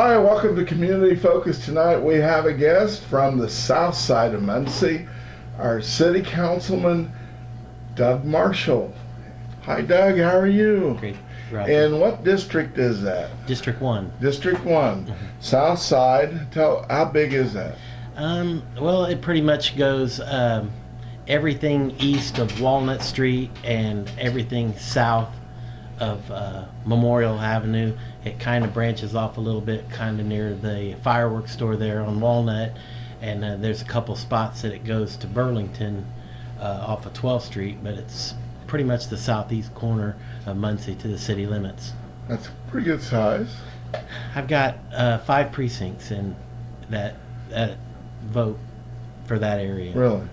Hi, welcome to Community Focus. Tonight we have a guest from the south side of Muncie, our City Councilman, Doug Marshall. Hi Doug, how are you? Great. Roger. And what district is that? District 1. District 1. Mhm. South side, how big is that? Well, it pretty much goes everything east of Walnut Street and everything south of Memorial Avenue. It kind of branches off a little bit, kind of near the fireworks store there on Walnut, and there's a couple spots that it goes to Burlington off of 12th Street, but it's pretty much the southeast corner of Muncie to the city limits. That's a pretty good size. I've got 5 precincts in that vote for that area. Really?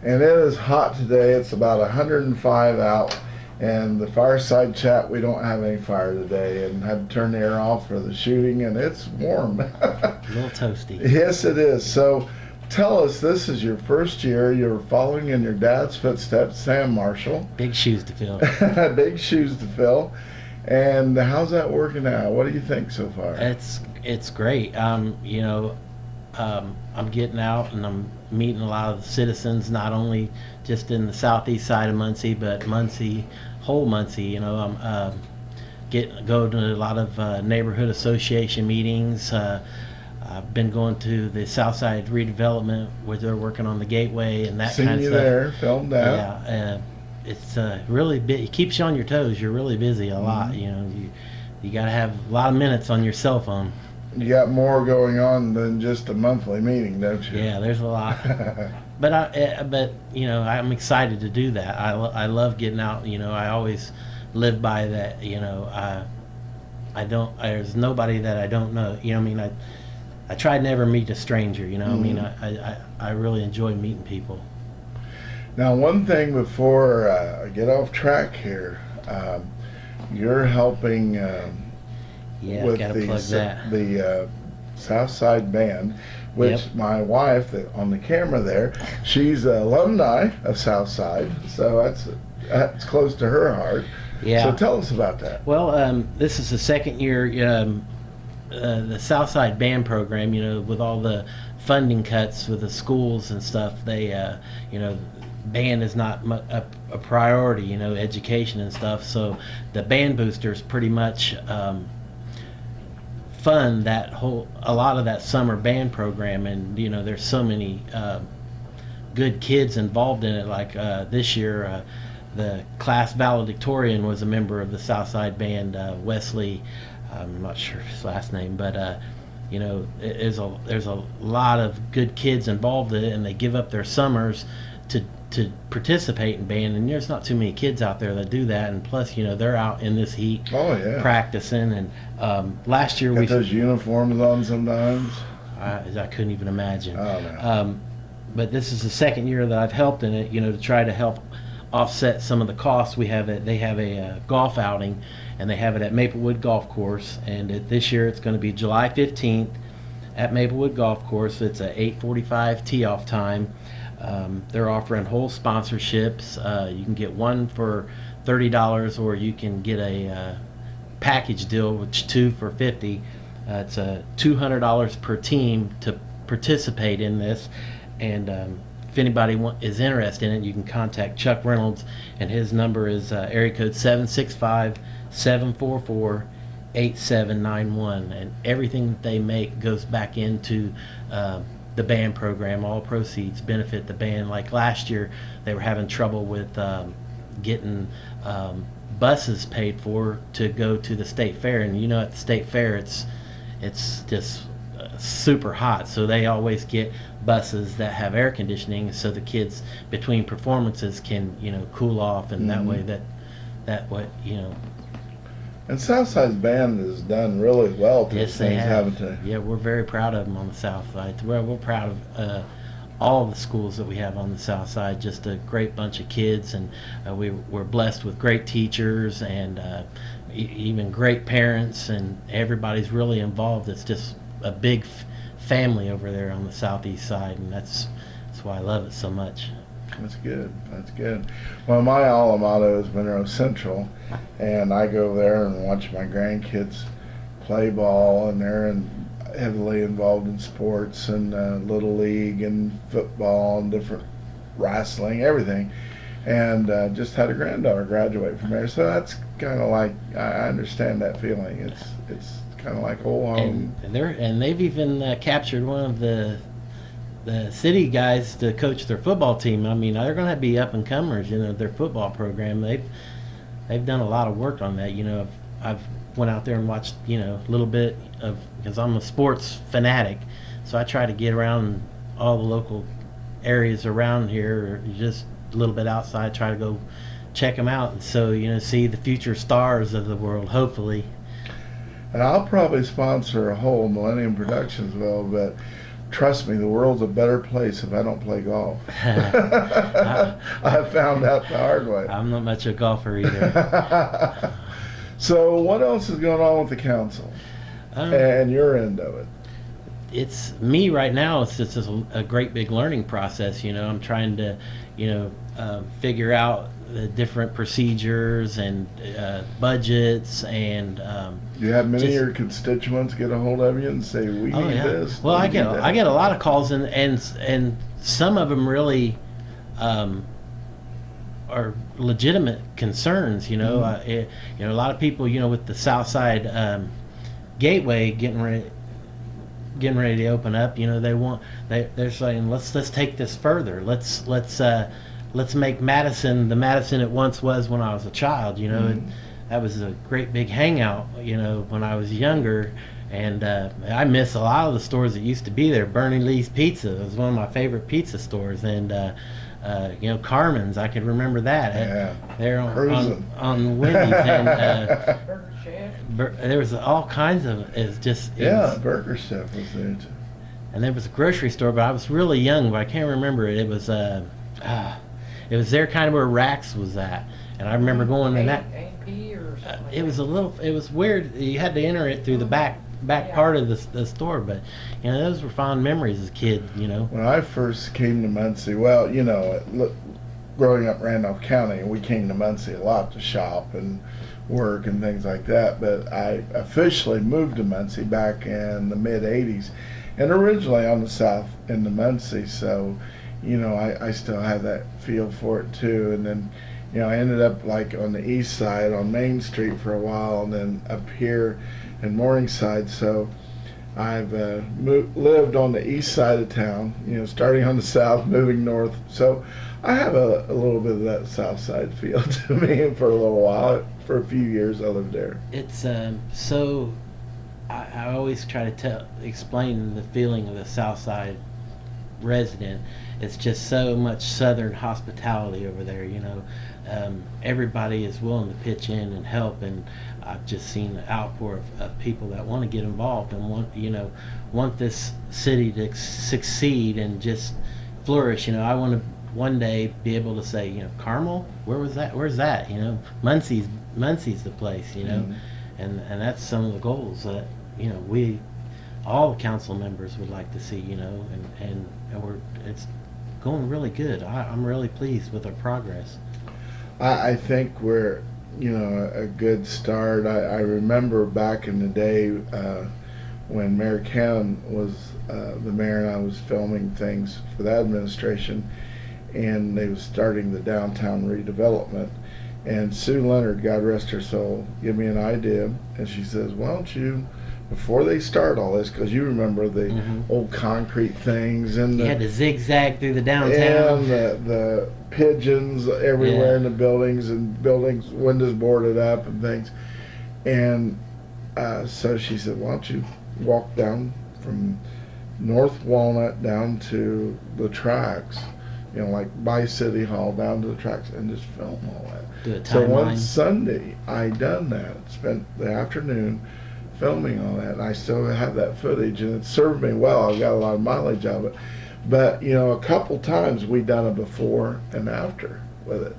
And it is hot today. It's about 105 out. And the fireside chat, we don't have any fire today, and had to turn the air off for the shooting, and it's warm. A little toasty. Yes, it is. So tell us, this is your first year. You're following in your dad's footsteps, CFMarshall. Big shoes to fill. Big shoes to fill. And how's that working out? What do you think so far? It's great. I'm getting out and I'm meeting a lot of citizens, not only just in the southeast side of Muncie, but Muncie, whole Muncie. I'm go to a lot of neighborhood association meetings. I've been going to the Southside redevelopment where they're working on the gateway and that Seen kind of you stuff. there, filmed that. Yeah, it's really it keeps you on your toes. You're really busy a lot. You got to have a lot of minutes on your cell phone. You got more going on than just a monthly meeting, don't you? Yeah, there's a lot. But I'm excited to do that. I love getting out. I always live by that. There's nobody that I don't know. I try to never meet a stranger. I really enjoy meeting people. Now, one thing before I get off track here, you're helping with gotta plug that. the Southside Band, which Yep. my wife on the camera there, she's an alumni of Southside, so that's close to her heart. Yeah. So tell us about that. Well, this is the second year. The Southside Band program, with all the funding cuts with the schools and stuff, they, band is not a priority, education and stuff. So the band boosters pretty much fund a lot of that summer band program, and there's so many good kids involved in it. Like this year, the class valedictorian was a member of the Southside Band, Wesley. I'm not sure his last name, but there's a lot of good kids involved in it, and they give up their summers to participate in band, and there's not too many kids out there that do that, and plus they're out in this heat practicing. And last year Got those uniforms on sometimes. I couldn't even imagine. Oh, no. But this is the second year that I've helped in it, to try to help offset some of the costs. They have a golf outing, and they have it at Maplewood Golf Course, and this year it's going to be July 15th at Maplewood Golf Course. It's a 8:45 tee-off time. They're offering whole sponsorships. You can get one for $30, or you can get a package deal, which 2 for $50. It's $200 per team to participate in this. And if anybody is interested in it, you can contact Chuck Reynolds, and his number is area code 765-744-8791. And everything that they make goes back into the band program. All proceeds benefit the band. Like last year, they were having trouble with getting buses paid for to go to the state fair, and at the state fair it's just super hot, so they always get buses that have air conditioning, so the kids between performances can cool off, and that way And Southside's band has done really well. Yes, they have. Yeah, we're very proud of them on the south side. We're proud of all of the schools that we have on the south side. Just a great bunch of kids, and we're blessed with great teachers and even great parents, and everybody's really involved. It's just a big family over there on the southeast side, and that's why I love it so much. That's good. That's good. Well, my alma mater is Monroe Central, and I go there and watch my grandkids play ball, and they're heavily involved in sports and little league and football and different wrestling, everything. And just had a granddaughter graduate from there, so that's kind of like, I understand that feeling. It's kind of like old home. And they've even captured one of the city guys to coach their football team. I mean, they're going to be up and comers. Their football program. They've done a lot of work on that. I've went out there and watched a little bit of, because I'm a sports fanatic, so I try to get around all the local areas around here, or just a little bit outside, try to go check them out, and so see the future stars of the world, hopefully. And I'll probably sponsor a whole Millennium Productions, but trust me, the world's a better place if I don't play golf. I found out the hard way. I'm not much of a golfer either. So what else is going on with the council and your end of it? It's me right now. It's just a great big learning process. I'm trying to, figure out the different procedures and budgets, and you have many of your constituents get a hold of you and say, we need this. Well, I get a lot of calls, and some of them really are legitimate concerns. A lot of people, with the South Side Gateway getting ready to open up, they're saying, let's take this further. Let's make Madison the Madison it once was when I was a child. That was a great big hangout, when I was younger. And I miss a lot of the stores that used to be there. Bernie Lee's Pizza was one of my favorite pizza stores, and Carmen's, I can remember that. Yeah. There on Wendy's, and there was all kinds of. Burger Chef was there too. And there was a grocery store, but I was really young, but I can't remember it. It was there, kind of where Rax was at, and I remember going in that. A&P or something. It was weird. You had to enter it through the back part of the store, but those were fond memories as a kid. When I first came to Muncie, growing up in Randolph County, we came to Muncie a lot to shop and work and things like that, but I officially moved to Muncie back in the mid 80s, and originally on the south end of Muncie, so I still have that feel for it too. And then I ended up like on the east side on Main Street for a while, and then up here in Morningside. So I've lived on the east side of town, starting on the south, moving north. So I have a little bit of that south side feel to me for a little while. For a few years I lived there. It's so I always try to explain the feeling of the south side resident. It's just so much southern hospitality over there. Everybody is willing to pitch in and help, and I've just seen the outpour of people that want to get involved and want this city to succeed and just flourish. I want to one day be able to say, Carmel, where's that? Muncie's the place. Mm-hmm. and that's some of the goals that we, all the council members, would like to see. And it's going really good. I'm really pleased with our progress. I think we're a good start. I remember back in the day when Mayor Cannon was the mayor, and I was filming things for that administration, and they was starting the downtown redevelopment, and Sue Leonard, God rest her soul, gave me an idea, and she says, why don't you, before they start all this, because you remember the old concrete things, and you had to zigzag through the downtown, and the pigeons everywhere in the buildings, and windows boarded up and things, and so she said, why don't you walk down from North Walnut down to the tracks, like by City Hall down to the tracks, and just film all that. Do a timeline. So one Sunday I done that, spent the afternoon filming all that, and I still have that footage, and it served me well. I got a lot of mileage out of it. But a couple times we done a before and after with it,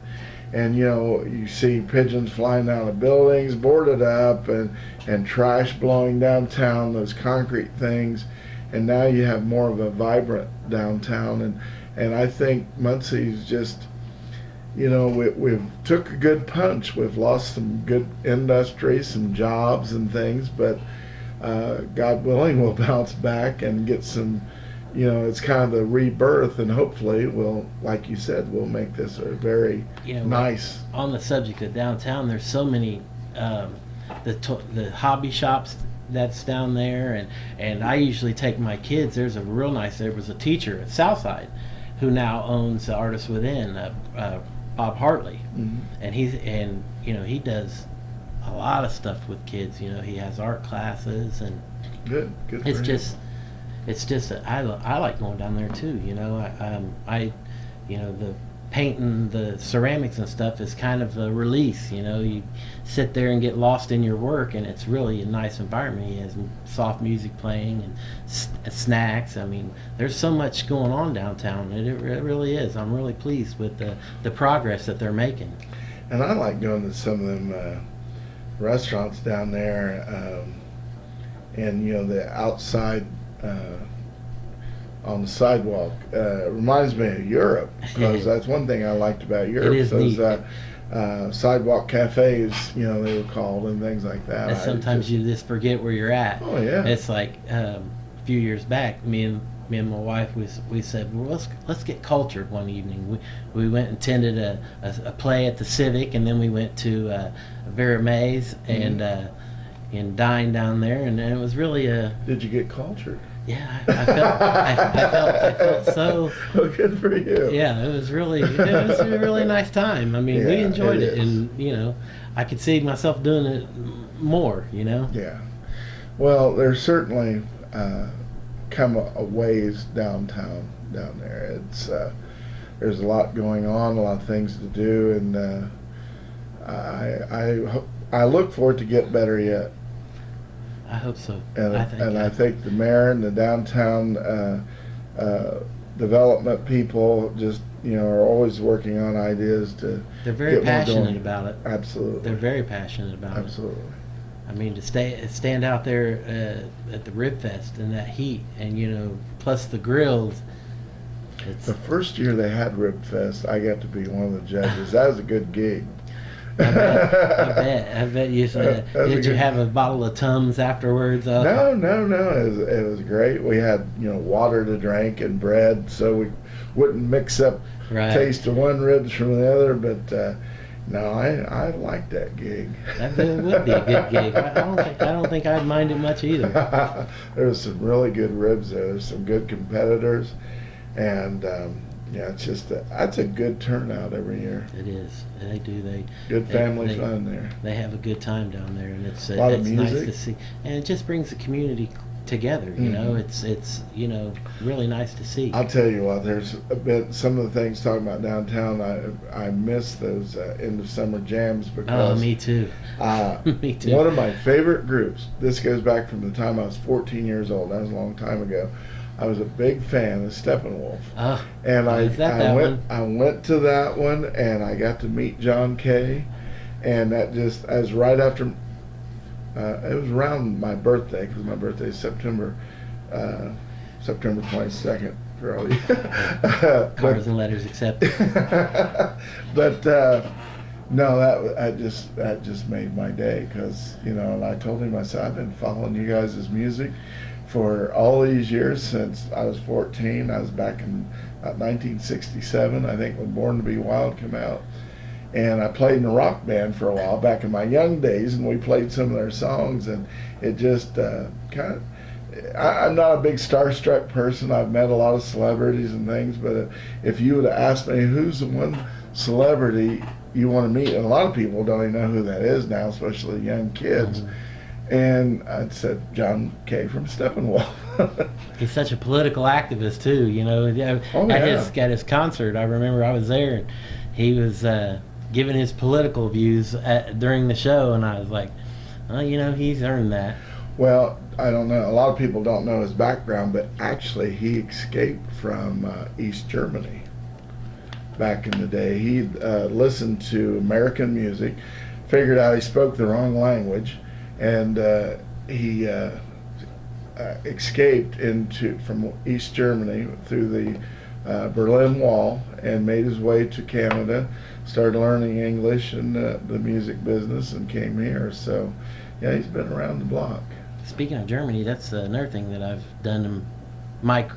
and you see pigeons flying out of buildings boarded up, and trash blowing downtown, those concrete things, and now you have more of a vibrant downtown, and I think Muncie's just, we've took a good punch. We've lost some good industry, some jobs and things, but God willing, we'll bounce back and get some, it's kind of the rebirth, and hopefully we'll, like you said, we'll make this a very nice. On the subject of downtown, there's so many, the hobby shops that's down there, and I usually take my kids. There was a teacher at Southside who now owns Artists Within, Bob Hartley, and he does a lot of stuff with kids. He has art classes, and good. It's just I like going down there too. The painting the ceramics and stuff is kind of a release. You sit there and get lost in your work, and it's really a nice environment. He has soft music playing and snacks. I mean, there's so much going on downtown. It really is. I'm really pleased with the progress that they're making. And I like going to some of them restaurants down there, and the outside on the sidewalk reminds me of Europe, because that's one thing I liked about Europe. It is those neat. Sidewalk cafes, they were called, and things like that. And sometimes you just forget where you're at. Oh yeah. It's like a few years back, me and my wife, we said, well, let's get cultured one evening. We went and attended a play at the Civic, and then we went to Vera May's and dined down there, and it was really a. Did you get cultured? Yeah, I felt so. Oh, good for you. Yeah, it was a really nice time. I mean, we enjoyed it, and I could see myself doing it more. Yeah. Well, there's certainly come a ways down there. It's there's a lot going on, a lot of things to do, and I look for it to get better yet. I hope so. I think the mayor and the downtown development people just are always working on ideas to. They're very passionate about it. Absolutely. They're very passionate about it. Absolutely. I mean, to stand out there at the Rib Fest in that heat, and plus the grills. The first year they had Rib Fest, I got to be one of the judges. That was a good gig. I bet you said. Did you have a bottle of Tums afterwards? No. It was great. We had water to drink and bread, so we wouldn't mix up taste of one ribs from the other. But no, I liked that gig. That would be a good gig. I don't think I'd mind it much either. There was some really good ribs there. There's some good competitors, and. It's just that's a good turnout every year. It is. They do. Good family fun there. They have a good time down there, and it's music. Nice to see, and it just brings the community together. It's really nice to see. I'll tell you what. There's been some of the things talking about downtown. I miss those end of summer jams because. Oh, me too. Me too. One of my favorite groups. This goes back from the time I was 14 years old. That was a long time ago. I was a big fan of Steppenwolf. Oh, and I went to that one, and I got to meet John Kay, and that just as right after it was around my birthday, because my birthday is September 22nd for all you cards and letters accepted. But no, that just made my day, because and I told him, I said, I've been following you guys' music for all these years since I was 14. I was back in 1967, I think, when Born to Be Wild came out. And I played in a rock band for a while back in my young days, and we played some of their songs, and it just I'm not a big starstruck person. I've met a lot of celebrities and things, but if you would have asked me who's the one celebrity you want to meet, and a lot of people don't even know who that is now, especially young kids. And I said John Kay from Steppenwolf. He's such a political activist too, At his concert, I remember I was there, and he was giving his political views during the show, and I was like, he's earned that. Well, I don't know. A lot of people don't know his background, but actually he escaped from East Germany back in the day. He listened to American music, figured out he spoke the wrong language, and he escaped from East Germany through the Berlin Wall and made his way to Canada, started learning English and the music business, and came here. So, yeah, he's been around the block. speaking of Germany, that's another thing that I've done in my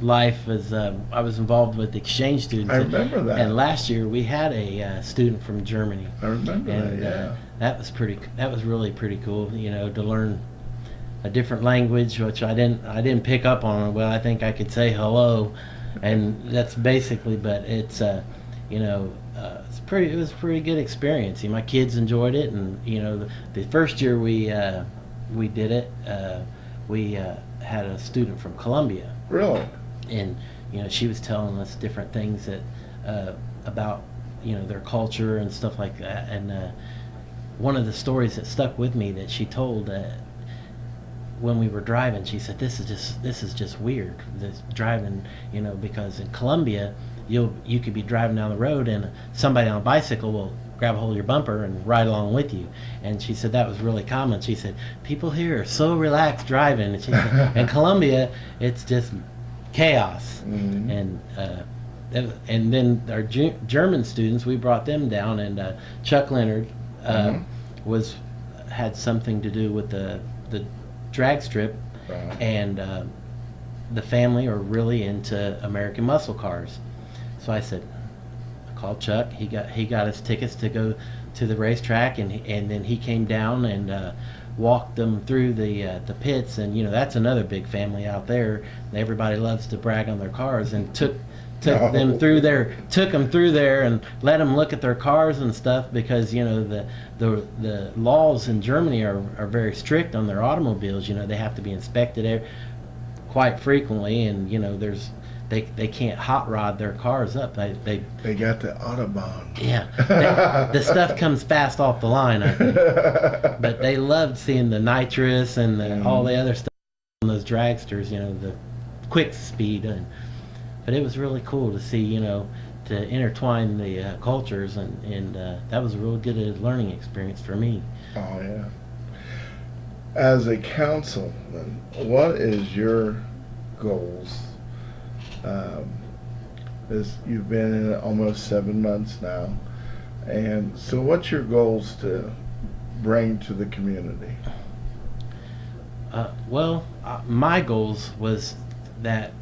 life. Is I was involved with exchange students. I remember that. And last year we had a student from Germany. I remember And that, yeah. that was really pretty cool, to learn a different language, which I didn't pick up on. Well, I think I could say hello, and that's basically. But it's it was a pretty good experience. My kids enjoyed it, and the first year we did it, we had a student from Colombia, Really? and she was telling us different things that about their culture and stuff like that. And one of the stories that stuck with me that she told, when we were driving, she said, this is just weird, this driving, because in Colombia you could be driving down the road and somebody on a bicycle will grab a hold of your bumper and ride along with you. And she said that was really common. She said people here are so relaxed driving, and she said, in Colombia it's just chaos. Mm-hmm. And then our German students, we brought them down, and Chuck Leonard had something to do with the drag strip. Right. And the family are really into American muscle cars. So I called Chuck. He got us tickets to go to the racetrack, and then he came down and walked them through the pits. And that's another big family out there. Everybody loves to brag on their cars, and took them through there, and let them look at their cars and stuff, because the laws in Germany are very strict on their automobiles. They have to be inspected quite frequently, and they can't hot rod their cars up. They got the Autobahn. Yeah, the stuff comes fast off the line, I think. But they loved seeing the nitrous and all the other stuff on those dragsters. The quick speed. But it was really cool to see, to intertwine the cultures, and that was a real good learning experience for me. Oh, yeah. As a councilman, what is your goals? You've been in it almost 7 months now, and so what's your goals to bring to the community? My goals was that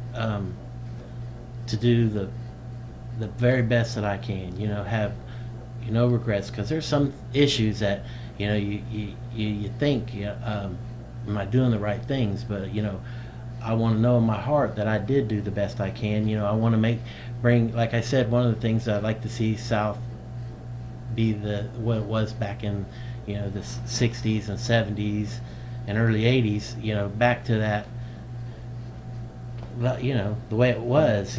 to do the very best that I can, have no regrets, because there's some issues that you think, am I doing the right things? But I want to know in my heart that I did do the best I can. I want to bring, like I said, one of the things I'd like to see South be what it was back in the 60s and 70s and early 80s, back to that, the way it was,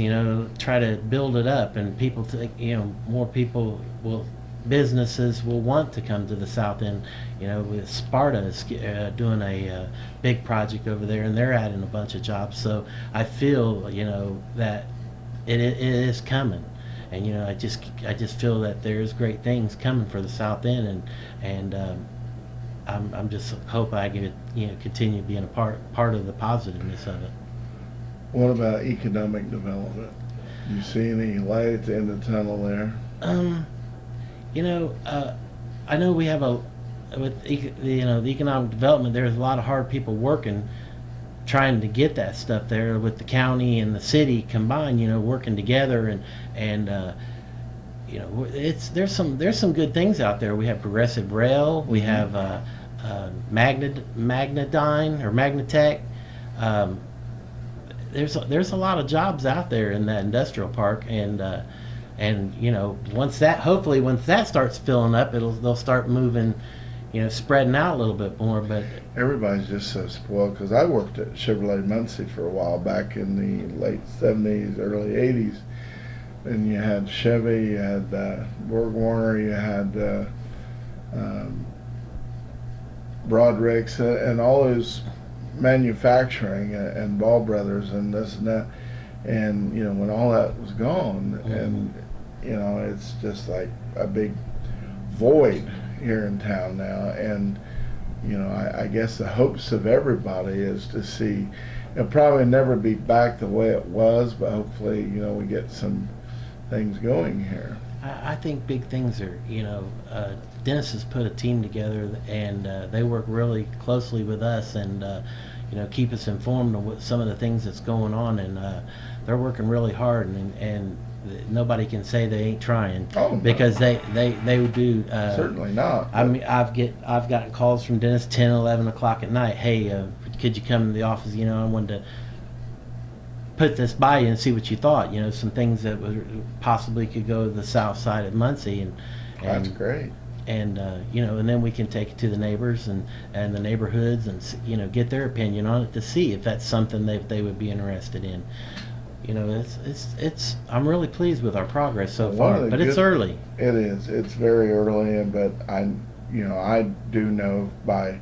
try to build it up, and people more people businesses will want to come to the South End. With Sparta is doing a big project over there, and they're adding a bunch of jobs. So I feel, that it is coming, and I just feel that there's great things coming for the South End, and I'm just hope I can continue being a part of the positiveness of it. What about economic development? You see any light at the end of the tunnel there? I know we have the economic development. There's a lot of hard people working, trying to get that stuff there with the county and the city combined. Working together, and there's some good things out there. We have Progressive Rail. We have Magnadyne or Magnatech. There's a lot of jobs out there in that industrial park, and once that starts filling up, they'll start moving, spreading out a little bit more. But everybody's just so spoiled, because I worked at Chevrolet Muncie for a while back in the late 70s, early 80s, and you had Chevy, you had Borg Warner, you had Broderick's, and all those manufacturing, and Ball Brothers and this and that, and when all that was gone, and it's just like a big void here in town now. And I guess the hopes of everybody is to see it'll probably never be back the way it was, but hopefully we get some things going here. I think big things are, Dennis has put a team together, and they work really closely with us, and keep us informed of what some of the things that's going on, and they're working really hard, and nobody can say they ain't trying, Oh, no. because they do. Certainly not. I mean, I've gotten calls from Dennis 10, 11 o'clock at night. Hey, could you come to the office? I wanted to put this by you and see what you thought. Some things that possibly could go to the south side of Muncie, and That's great. and and then we can take it to the neighbors and the neighborhoods, and get their opinion on it, to see if that's something they would be interested in. It's I'm really pleased with our progress so far, but it's early. It is. It's very early, but I do know by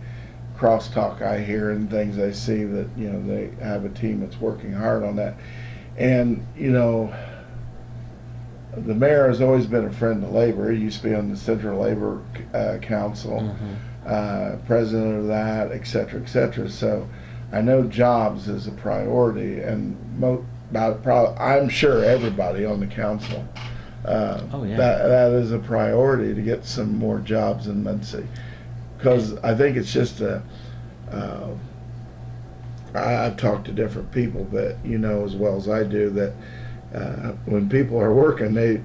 crosstalk I hear and things I see that they have a team that's working hard on that, and the mayor has always been a friend of labor. He used to be on the Central Labor Council, president of that, et cetera, et cetera. So I know jobs is a priority, and I'm sure everybody on the council, that is a priority, to get some more jobs in Muncie. Because I think it's just I've talked to different people, but as well as I do that when people are working, they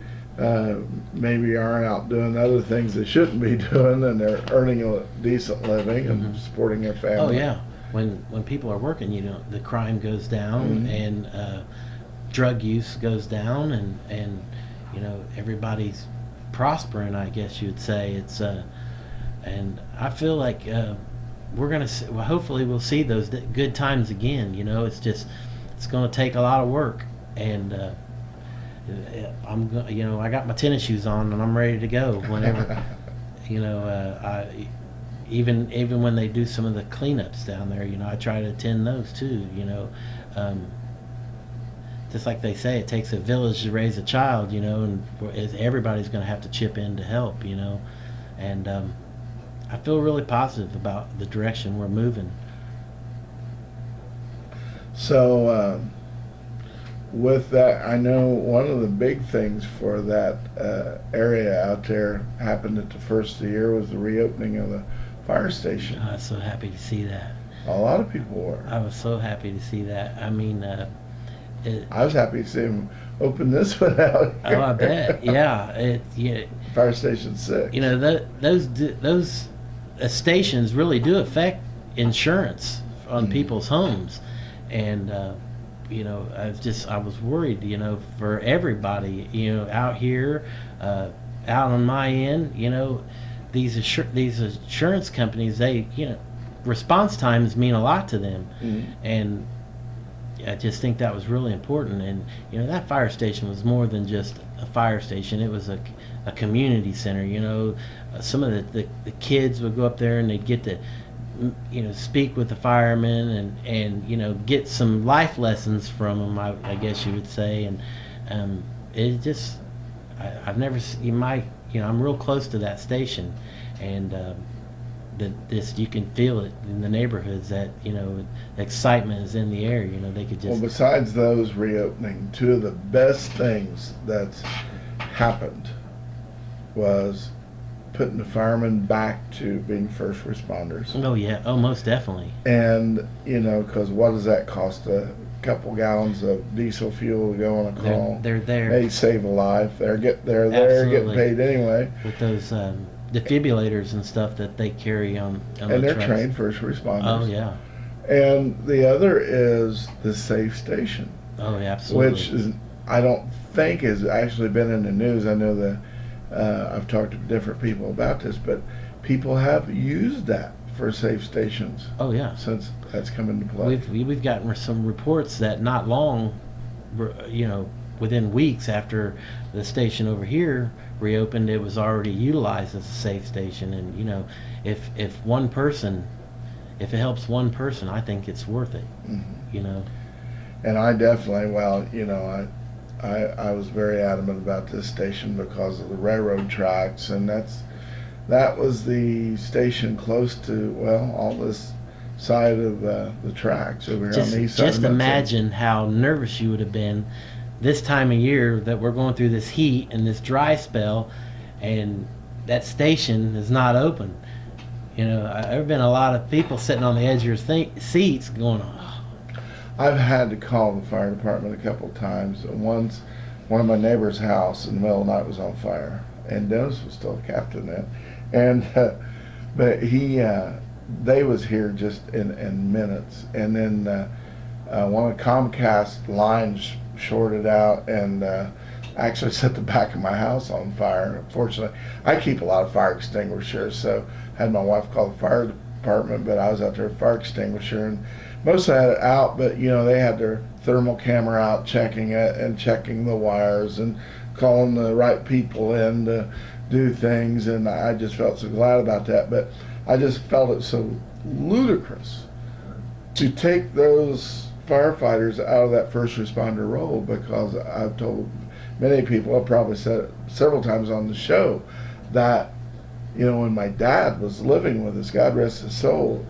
maybe aren't out doing other things they shouldn't be doing, and they're earning a decent living and supporting their family. Oh yeah, when people are working, the crime goes down, and drug use goes down, and everybody's prospering, I guess you'd say. It's and I feel like we're gonna hopefully we'll see those good times again. It's going to take a lot of work, and I got my tennis shoes on and I'm ready to go whenever. Even when they do some of the cleanups down there, I try to attend those too. Just like they say, it takes a village to raise a child. And everybody's going to have to chip in to help. And I feel really positive about the direction we're moving. So with that, I know one of the big things for that area out there happened at the first of the year was the reopening of the fire station. I was so happy to see that. A lot of people were. I was so happy to see that. I mean, I was happy to see them open this one out here. Oh, I bet. Yeah. Fire Station 6. Those stations really do affect insurance on people's homes, and I was worried, for everybody, out here, out on my end, these insurance companies, they, response times mean a lot to them, and I just think that was really important. And that fire station was more than just a fire station. It was a community center. Some of the kids would go up there and they'd get to speak with the firemen and get some life lessons from them, I guess you would say. And it just I've never seen I'm real close to that station, and you can feel it in the neighborhoods, that excitement is in the air. They could just. Well, besides those reopening, two of the best things that's happened was putting the firemen back to being first responders. Oh yeah, oh most definitely. And because what does that cost? A couple gallons of diesel fuel to go on a call. They're there. They save a life. They're there getting paid anyway. With those defibrillators and stuff that they carry on and they're trucks. trained first responders. Oh yeah. And the other is the safe station. Oh yeah, absolutely. Which is, I don't think has actually been in the news. I know that I've talked to different people about this, but people have used that for safe stations. Oh yeah. Since that's come into play. We've gotten some reports that not long, within weeks after the station over here reopened, it was already utilized as a safe station. And if it helps one person, I think it's worth it. And I definitely, I was very adamant about this station because of the railroad tracks, and that was the station close to all this side of the tracks over here on the east side. Just imagine how nervous you would have been this time of year that we're going through this heat and this dry spell, and that station is not open. You know, there have been a lot of people sitting on the edge of your seats going, oh. I've had to call the fire department a couple times. Once, one of my neighbor's house in the middle of the night was on fire, and Dennis was still a captain then, and but they was here just in minutes, and then one of Comcast lines shorted out and actually set the back of my house on fire. Fortunately, I keep a lot of fire extinguishers, so I had my wife call the fire department, but I was out there with a fire extinguisher, and most had it out, but you know, they had their thermal camera out checking it and checking the wires and calling the right people in to do things, and I just felt so glad about that. But I just felt it so ludicrous to take those firefighters out of that first responder role, because I've told many people, I've probably said it several times on the show, that you know, when my dad was living with us, God rest his soul,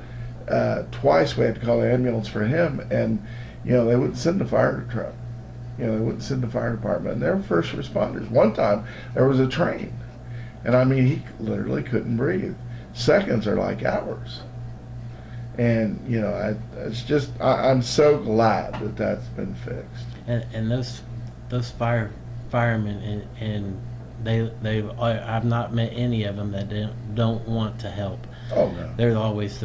twice we had to call the ambulance for him, and you know, they wouldn't send the fire truck. You know, they wouldn't send the fire department, and they were first responders. One time there was a train, and I mean, he literally couldn't breathe. Seconds are like hours. And you know, it's just, I'm so glad that that's been fixed. And those firemen, and I've not met any of them that don't want to help. Oh no. They're always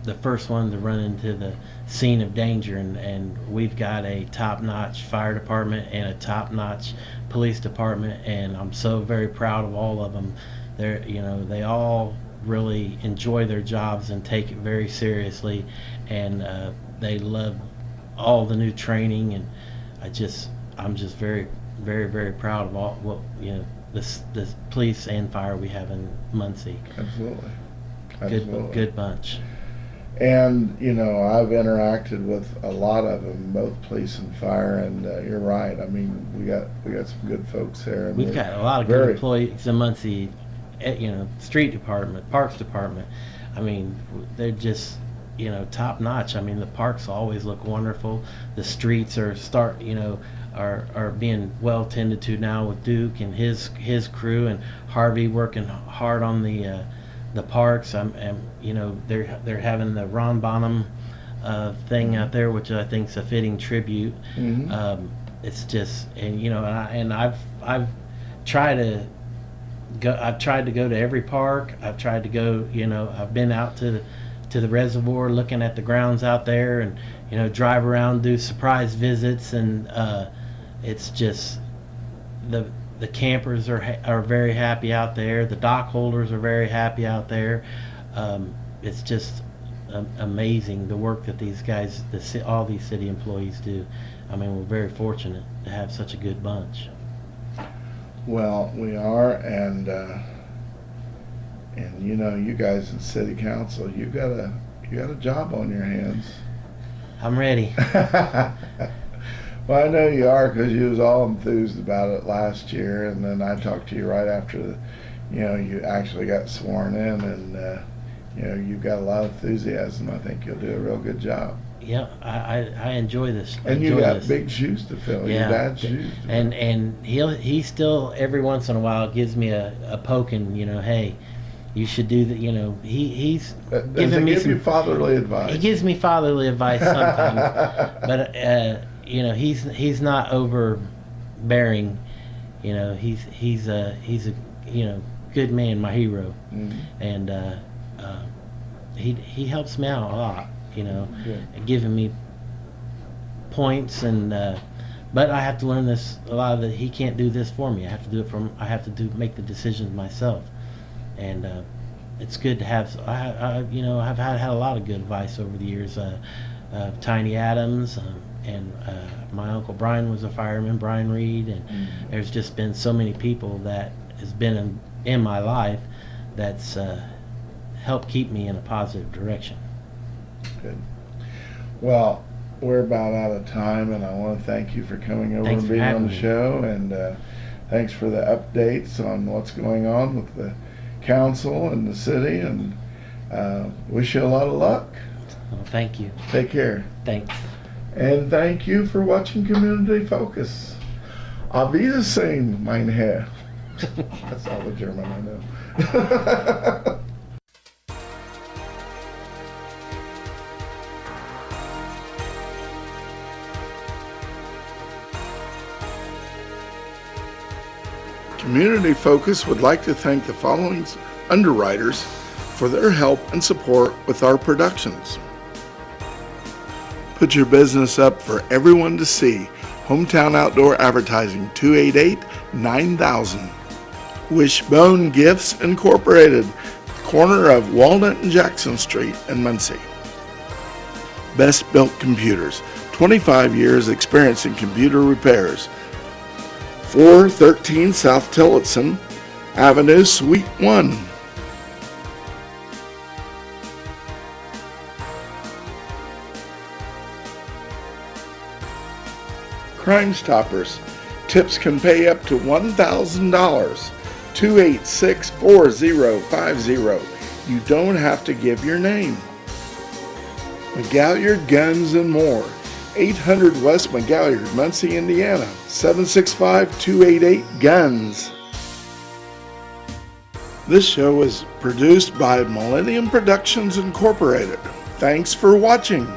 the first one to run into the scene of danger, and we've got a top-notch fire department and a top-notch police department, and I'm so very proud of all of them. You know, they all really enjoy their jobs and take it very seriously, and they love all the new training, and I'm just very, very, very proud of all what, you know, this police and fire we have in Muncie. Absolutely. Absolutely. Good bunch. And you know, I've interacted with a lot of them, both police and fire, and you're right. I mean, we got some good folks there. And we've got a lot of good employees in Muncie. You know, street department, parks department. I mean, they're just, you know, top notch. I mean, the parks always look wonderful. The streets are being well tended to now with Duke and his crew, and Harvey working hard on the parks. And you know, they're having the Ron Bonham thing out there, which I think is a fitting tribute. Mm-hmm. It's just, and you know, I've tried to go to every park. I've tried to go, you know, I've been out to the reservoir, looking at the grounds out there, and you know, drive around, do surprise visits, and it's just the campers are very happy out there. The dock holders are very happy out there. It's just amazing the work that these guys, all these city employees do. I mean, we're very fortunate to have such a good bunch. Well, we are, and you know, you guys in city council, you got a job on your hands. I'm ready. Well, I know you are, because you was all enthused about it last year, and then I talked to you right after you know, you actually got sworn in, and you know, you've got a lot of enthusiasm. I think you'll do a real good job. Yeah, I enjoy this. And you got big shoes to fill. Yeah. Your dad's shoes to fill. And he still every once in a while gives me a poking, you know, hey, you should do that. You know, he's giving me some fatherly advice. He gives me fatherly advice sometimes, but you know, he's not overbearing. You know, he's a you know, good man, my hero. Mm-hmm. And he helps me out a lot. You know, Good. giving me points, and but I have to learn this a lot of it. He can't do this for me. I have to do it I have to make the decisions myself, and it's good to have. You know, I've had a lot of good advice over the years. Tiny Adams, and my uncle Brian was a fireman, Brian Reed, and there's just been so many people that has been in my life that's helped keep me in a positive direction. Good. Well, we're about out of time, and I want to thank you for coming over Thanks and for being on having the me. show, and thanks for the updates on what's going on with the council and the city, and wish you a lot of luck. Well, thank you. Take care. Thanks. And thank you for watching Community Focus. Auf Wiedersehen, mein Herr. That's all the German I know. Community Focus would like to thank the following underwriters for their help and support with our productions. Put your business up for everyone to see. Hometown Outdoor Advertising, 288-9000. Wishbone Gifts Incorporated, corner of Walnut and Jackson Street in Muncie. Best Built Computers, 25 years experience in computer repairs. 413 South Tillotson Avenue, Suite 1. Crime Stoppers. Tips can pay up to $1,000. 286-4050. You don't have to give your name. McGalliard Guns and More. 800 West McGalliard, Muncie, Indiana. 765-288-GUNS. This show is produced by Millennium Productions Incorporated. Thanks for watching.